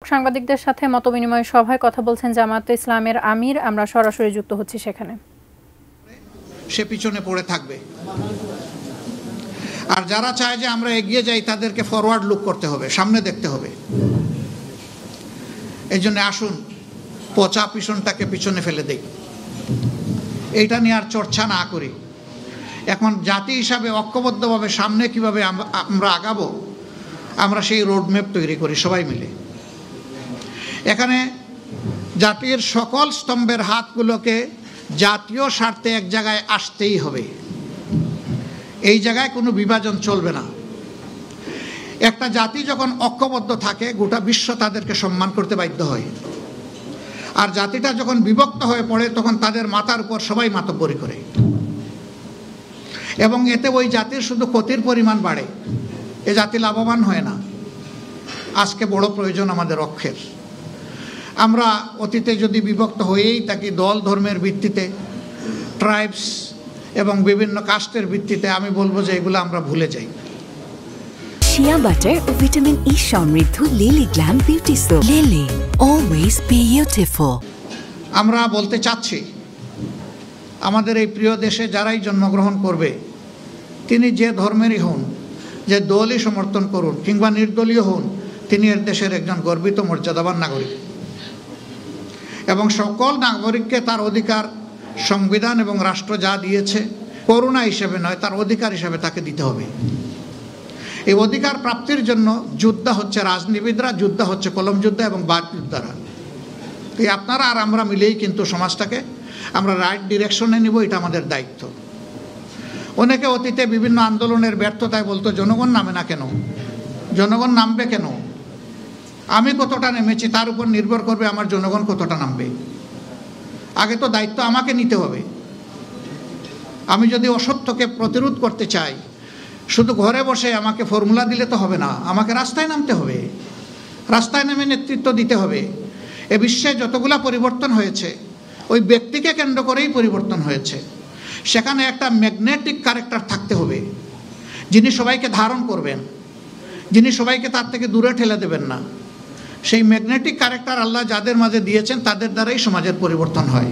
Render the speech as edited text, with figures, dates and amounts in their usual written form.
সাংবাদিকদের সাথে মতবিনিময় সভায় কথা বলছেন জামায়াতে ইসলামের আমির। আমরা সরাসরি যুক্ত হচ্ছি সেখানে। সে পিছনে পড়ে থাকবে, আর যারা চায় যে আমরা এগিয়ে যাই তাদেরকে ফরওয়ার্ড লুক করতে হবে, সামনে দেখতে হবে। এই জন্য আসুন পচা পিছনটাকে পিছনে ফেলে দেই, এইটা নিয়ে আর চর্চা না করি। এখন জাতি হিসাবে ঐক্যবদ্ধভাবে সামনে কিভাবে আমরা আগাবো, আমরা সেই রোডম্যাপ তৈরি করি সবাই মিলে। এখানে জাতির সকল স্তম্ভের হাতগুলোকে জাতীয় স্বার্থে এক জায়গায় আসতেই হবে। এই জায়গায় কোনো বিভাজন চলবে না। একটা জাতি যখন ঐক্যবদ্ধ থাকে গোটা বিশ্ব তাদেরকে সম্মান করতে বাধ্য হয়, আর জাতিটা যখন বিভক্ত হয়ে পড়ে তখন তাদের মাথার উপর সবাই মাতব্বরি করে, এবং এতে ওই জাতির শুধু ক্ষতির পরিমাণ বাড়ে, এ জাতি লাভবান হয় না। আজকে বড় প্রয়োজন আমাদের ঐক্যের। আমরা অতীতে যদি বিভক্ত হয়েই থাকি দল ধর্মের ভিত্তিতে, ট্রাইবস এবং বিভিন্ন কাস্টের ভিত্তিতে, আমি বলবো যে এগুলো আমরা ভুলে যাই। শিয়া বাটার ও ভিটামিন ই সমৃদ্ধ lily glam beauty soap. Lily, always beautiful. আমরা বলতে চাচ্ছি আমাদের এই প্রিয় দেশে যারাই জন্মগ্রহণ করবে, তিনি যে ধর্মেরই হন, যে দলই সমর্থন করুন কিংবা নির্দলীয় হন, তিনি এর দেশের একজন গর্বিত মর্যাদাবান নাগরিক, এবং সকল নাগরিককে তার অধিকার সংবিধান এবং রাষ্ট্র যা দিয়েছে করুণা হিসেবে নয়, তার অধিকার হিসেবে তাকে দিতে হবে। এই অধিকার প্রাপ্তির জন্য যোদ্ধা হচ্ছে রাজনীতিবিদরা, যোদ্ধা হচ্ছে কলম যোদ্ধা এবং বাক যোদ্ধারা। এই আপনারা আর আমরা মিলেই কিন্তু সমাজটাকে আমরা রাইট ডিরেকশনে নিব, এটা আমাদের দায়িত্ব। অনেকে অতীতে বিভিন্ন আন্দোলনের ব্যর্থতায় বলতো জনগণ নামে না কেন, জনগণ নামবে কেন? আমি কতটা নেমেছি তার উপর নির্ভর করবে আমার জনগণ কতটা নামবে। আগে তো দায়িত্ব আমাকে নিতে হবে। আমি যদি অসত্যকে প্রতিরোধ করতে চাই, শুধু ঘরে বসে আমাকে ফর্মুলা দিলে তো হবে না, আমাকে রাস্তায় নামতে হবে, রাস্তায় নেমে নেতৃত্ব দিতে হবে। এ বিশ্বে যতগুলা পরিবর্তন হয়েছে ওই ব্যক্তিকে কেন্দ্র করেই পরিবর্তন হয়েছে। সেখানে একটা ম্যাগনেটিক ক্যারেক্টার থাকতে হবে, যিনি সবাইকে ধারণ করবেন, যিনি সবাইকে তার থেকে দূরে ঠেলে দেবেন না। সেই ম্যাগনেটিক ক্যারেক্টার আল্লাহ যাদের মাঝে দিয়েছেন তাদের দ্বারাই সমাজের পরিবর্তন হয়।